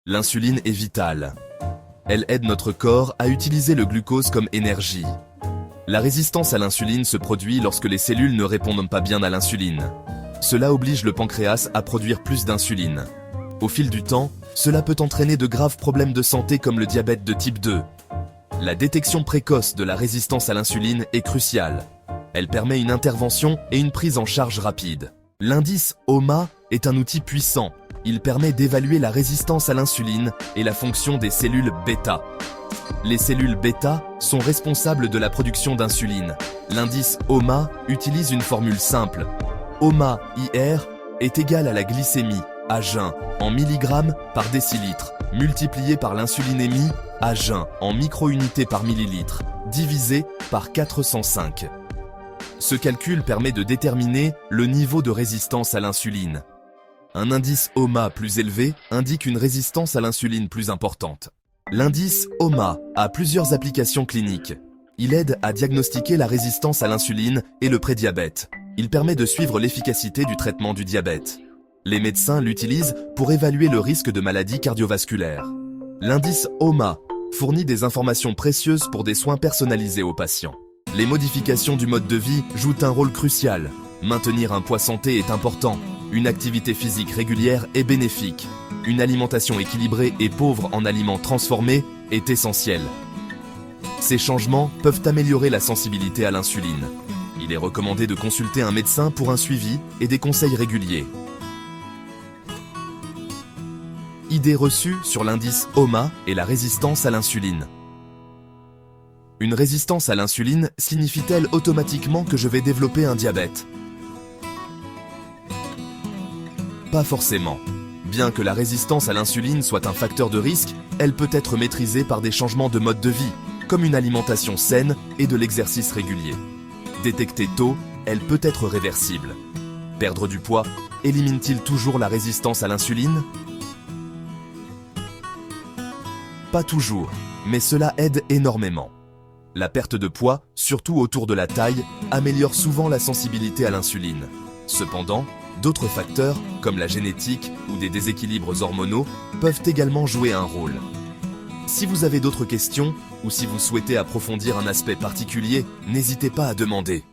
L'insuline est vitale. Elle aide notre corps à utiliser le glucose comme énergie. La résistance à l'insuline se produit lorsque les cellules ne répondent pas bien à l'insuline. Cela oblige le pancréas à produire plus d'insuline. Au fil du temps, cela peut entraîner de graves problèmes de santé comme le diabète de type 2. La détection précoce de la résistance à l'insuline est cruciale. Elle permet une intervention et une prise en charge rapide. L'indice HOMA est un outil puissant. Il permet d'évaluer la résistance à l'insuline et la fonction des cellules bêta. Les cellules bêta sont responsables de la production d'insuline. L'indice HOMA utilise une formule simple. HOMA-IR est égal à la glycémie, à jeun, en milligrammes par décilitre, multiplié par l'insulinémie, à jeun, en micro-unités par millilitre, divisé par 405. Ce calcul permet de déterminer le niveau de résistance à l'insuline. Un indice HOMA plus élevé indique une résistance à l'insuline plus importante. L'indice HOMA a plusieurs applications cliniques. Il aide à diagnostiquer la résistance à l'insuline et le prédiabète. Il permet de suivre l'efficacité du traitement du diabète. Les médecins l'utilisent pour évaluer le risque de maladies cardiovasculaires. L'indice HOMA fournit des informations précieuses pour des soins personnalisés aux patients. Les modifications du mode de vie jouent un rôle crucial. Maintenir un poids santé est important. Une activité physique régulière est bénéfique. Une alimentation équilibrée et pauvre en aliments transformés est essentielle. Ces changements peuvent améliorer la sensibilité à l'insuline. Il est recommandé de consulter un médecin pour un suivi et des conseils réguliers. Idée reçue sur l'indice HOMA et la résistance à l'insuline. Une résistance à l'insuline signifie-t-elle automatiquement que je vais développer un diabète? Pas forcément. Bien que la résistance à l'insuline soit un facteur de risque, elle peut être maîtrisée par des changements de mode de vie, comme une alimentation saine et de l'exercice régulier. Détectée tôt, elle peut être réversible. Perdre du poids élimine-t-il toujours la résistance à l'insuline? Pas toujours, mais cela aide énormément. La perte de poids, surtout autour de la taille, améliore souvent la sensibilité à l'insuline. Cependant, d'autres facteurs, comme la génétique ou des déséquilibres hormonaux, peuvent également jouer un rôle. Si vous avez d'autres questions, ou si vous souhaitez approfondir un aspect particulier, n'hésitez pas à demander.